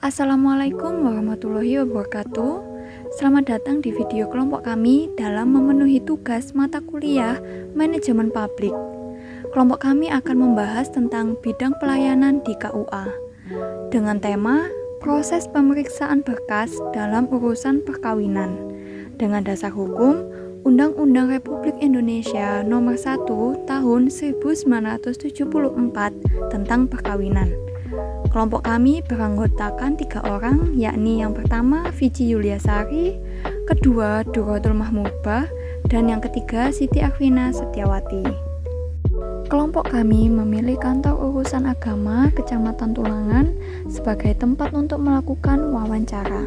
Assalamualaikum warahmatullahi wabarakatuh. Selamat datang di video kelompok kami dalam memenuhi tugas mata kuliah Manajemen Publik. Kelompok kami akan membahas tentang bidang pelayanan di KUA dengan tema proses pemeriksaan berkas dalam urusan perkawinan dengan dasar hukum Undang-Undang Republik Indonesia Nomor 1 Tahun 1974 tentang perkawinan. Kelompok kami beranggotakan 3 orang, yakni yang pertama Vici Yuliasari, kedua Duratul Mahmubah, dan yang ketiga Siti Arvina Setiawati. Kelompok kami memilih kantor urusan agama Kecamatan Tulangan sebagai tempat untuk melakukan wawancara.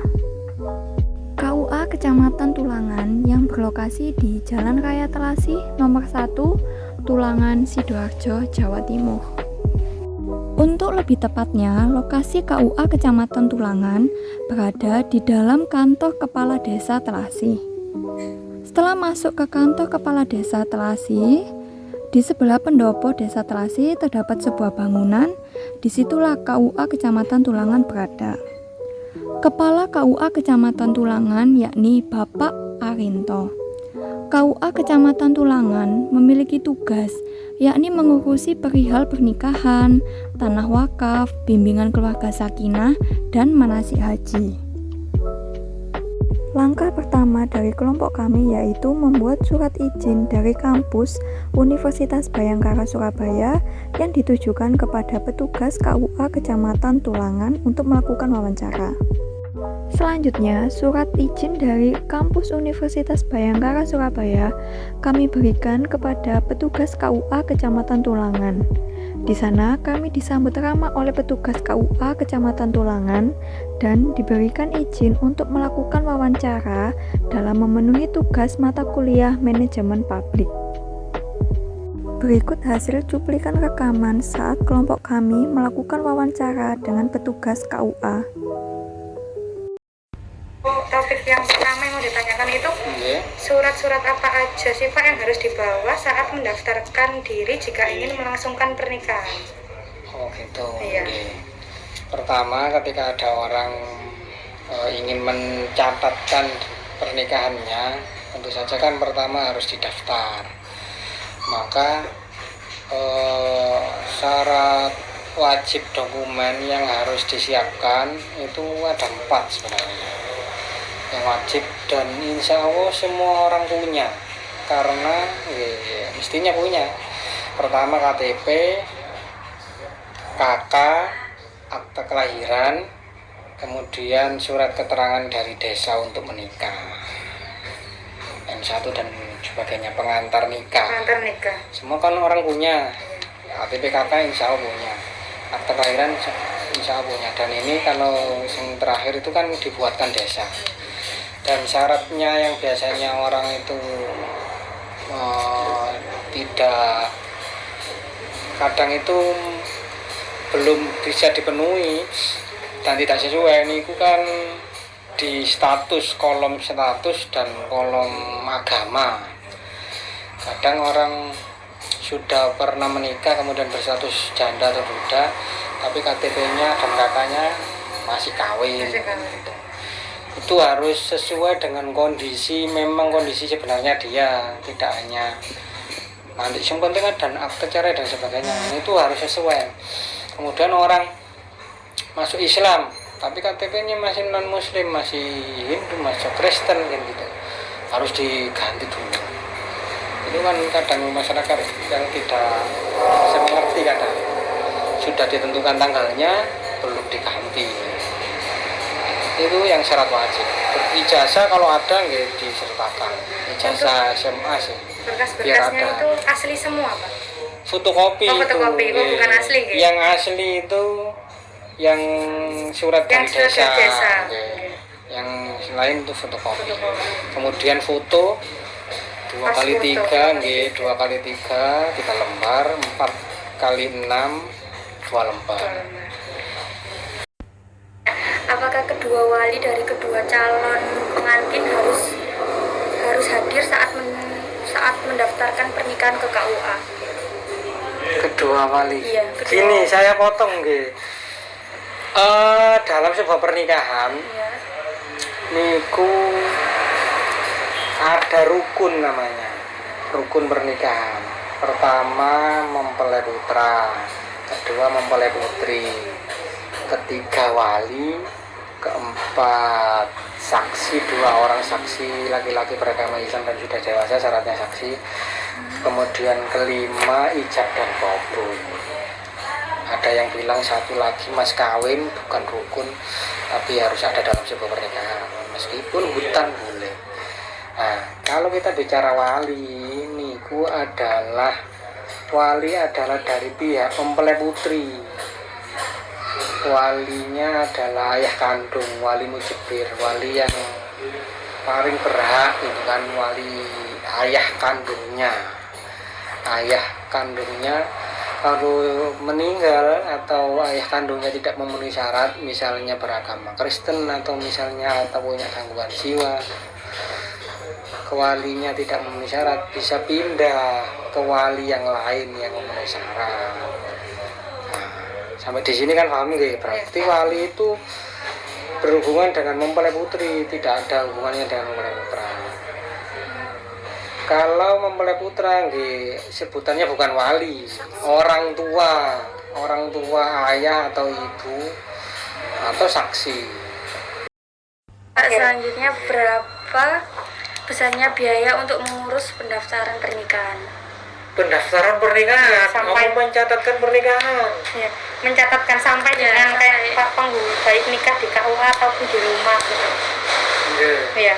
KUA Kecamatan Tulangan yang berlokasi di Jalan Raya Telasi Nomor 1, Tulangan, Sidoarjo, Jawa Timur. Untuk lebih tepatnya, lokasi KUA Kecamatan Tulangan berada di dalam kantor Kepala Desa Telasi. Setelah masuk ke kantor Kepala Desa Telasi, di sebelah pendopo Desa Telasi terdapat sebuah bangunan. Disitulah KUA Kecamatan Tulangan berada. Kepala KUA Kecamatan Tulangan yakni Bapak Arinto. KUA Kecamatan Tulangan memiliki tugas yakni mengurusi perihal pernikahan, tanah wakaf, bimbingan keluarga sakinah, dan manasik haji. Langkah pertama dari kelompok kami yaitu membuat surat izin dari kampus Universitas Bhayangkara Surabaya yang ditujukan kepada petugas KUA Kecamatan Tulangan untuk melakukan wawancara. Selanjutnya, surat izin dari kampus Universitas Bhayangkara Surabaya kami berikan kepada petugas KUA Kecamatan Tulangan. Di sana kami disambut ramah oleh petugas KUA Kecamatan Tulangan dan diberikan izin untuk melakukan wawancara dalam memenuhi tugas mata kuliah Manajemen Publik. Berikut hasil cuplikan rekaman saat kelompok kami melakukan wawancara dengan petugas KUA. Topik yang pertama yang mau ditanyakan itu surat-surat apa aja sih Pak yang harus dibawa saat mendaftarkan diri jika ingin melangsungkan pernikahan? Oh gitu. Iya. Pertama, ketika ada orang ingin mencatatkan pernikahannya, tentu saja kan pertama harus didaftar. Maka syarat wajib dokumen yang harus disiapkan itu ada 4 sebenarnya. Yang wajib dan insya Allah semua orang punya, karena mestinya punya. Pertama KTP, KK, akta kelahiran, kemudian surat keterangan dari desa untuk menikah, M1 dan sebagainya, pengantar nikah. Pengantar nikah. Semua kan orang punya. KTP, KK insya Allah punya, akta kelahiran insya Allah punya. Dan ini kalau yang terakhir itu kan dibuatkan desa. Dan syaratnya yang biasanya orang itu tidak, kadang itu belum bisa dipenuhi dan tidak sesuai, ini kan di status, kolom status dan kolom agama. Kadang orang sudah pernah menikah kemudian berstatus janda atau duda, tapi KTP-nya dan kakaknya masih kawin. Itu harus sesuai dengan kondisi, memang kondisi sebenarnya dia, tidak hanya nanti yang penting dan akte cerai dan sebagainya, itu harus sesuai. Kemudian orang masuk Islam tapi KTP-nya masih non muslim, masih Hindu, masih Kristen gitu, harus diganti dulu. Itu kan kadang masyarakat yang tidak bisa mengerti, kadang sudah ditentukan tanggalnya belum diganti. Itu yang syarat wajib. Ijazah kalau ada nggak disertakan, ijazah SMA sih. Berkas-berkasnya itu asli semua Pak? Fotokopi. Oh, fotokopi itu bukan asli gitu? Yang asli itu yang surat dari desa. Yang lain itu fotokopi. Kemudian foto 2x3, 2x3 3 lembar, 4x6 2 lembar. Apakah kedua wali dari kedua calon pengantin harus hadir saat mendaftarkan pernikahan ke KUA? Kedua wali. Iya, kedua. Gini saya potong nggih. Dalam sebuah pernikahan Ya. niku ada rukun namanya, rukun pernikahan. Pertama mempelai putra, kedua mempelai putri, ketiga wali, keempat saksi, 2 orang saksi laki-laki beragama Islam dan sudah dewasa syaratnya saksi, kemudian kelima ijab dan kabul. Ada yang bilang satu lagi mas kawin bukan rukun tapi harus ada dalam sebuah pernikahan meskipun hutan boleh. Nah, kalau kita bicara wali, niku adalah wali adalah dari pihak mempelai putri. Walinya adalah ayah kandung, wali mujibir, wali yang paling berhak itu kan wali ayah kandungnya. Ayah kandungnya kalau meninggal atau ayah kandungnya tidak memenuhi syarat, misalnya beragama Kristen atau misalnya atau punya gangguan jiwa, kewalinya tidak memenuhi syarat, bisa pindah ke wali yang lain yang memenuhi syarat. Nah, sampai di sini kan paham nggih? Berarti wali itu berhubungan dengan mempelai putri, tidak ada hubungannya dengan mempelai putra. Kalau mempelai putra nggih sebutannya bukan wali, orang tua ayah atau ibu atau saksi. Selanjutnya, berapa besarnya biaya untuk mengurus pendaftaran pernikahan? Pendaftaran pernikahan, Sampai- mencatatkan pernikahan. Ya, mencatatkan sampai dengan kayak Pak pengguna baik nikah di KUA ataupun di rumah gitu. Iya.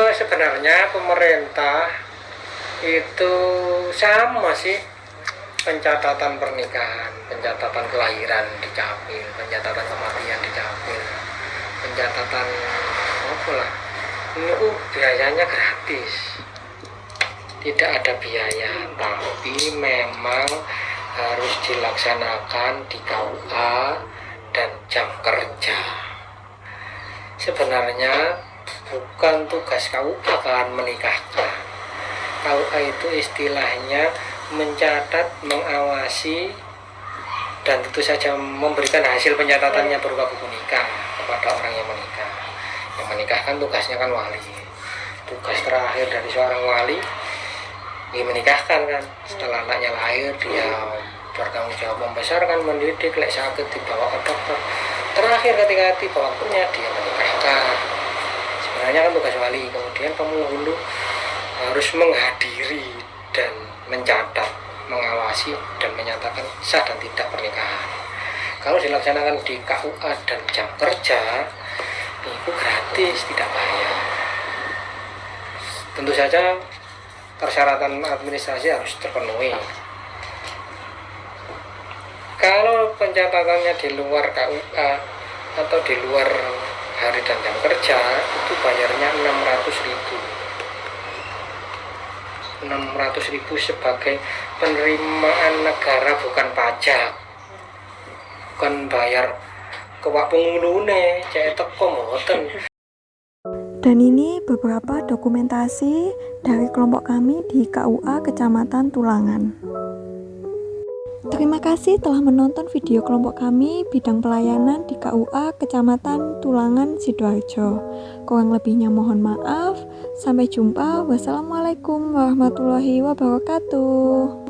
Sebenarnya pemerintah itu sama sih, pencatatan pernikahan, pencatatan kelahiran dicapil, pencatatan kematian dicapil, pencatatan apa lah, ini biayanya gratis, tidak ada biaya, tapi memang harus dilaksanakan di KUA dan jam kerja. Sebenarnya bukan tugas KUA kan menikahkan. KUA itu istilahnya mencatat, mengawasi, dan tentu saja memberikan hasil pencatatannya berupa buku nikah kepada orang yang menikah. Yang menikah kan tugasnya kan wali. Tugas terakhir dari seorang wali dia menikahkan kan. Setelah anaknya lahir dia bertanggung jawab membesarkan, mendidik, lek sakit dibawa ke dokter. Terakhir ketika tiba waktunya dia menikahkan. Sebenarnya kan tugas wali. Kemudian penghulu harus menghadiri dan mencatat, mengawasi dan menyatakan sah dan tidak pernikahan. Kalau dilaksanakan di KUA dan jam kerja itu gratis, tidak bayar. Tentu saja persyaratan administrasi harus terpenuhi. Kalau pencatatannya di luar KUA atau di luar hari dan jam kerja itu bayarnya 600.000 sebagai penerimaan negara, bukan pajak, bukan bayar ke wak pengulune cek teko mboten. Dan ini beberapa dokumentasi dari kelompok kami di KUA Kecamatan Tulangan. Terima kasih telah menonton video kelompok kami bidang pelayanan di KUA Kecamatan Tulangan, Sidoarjo. Kurang lebihnya mohon maaf. Sampai jumpa. Wassalamualaikum warahmatullahi wabarakatuh.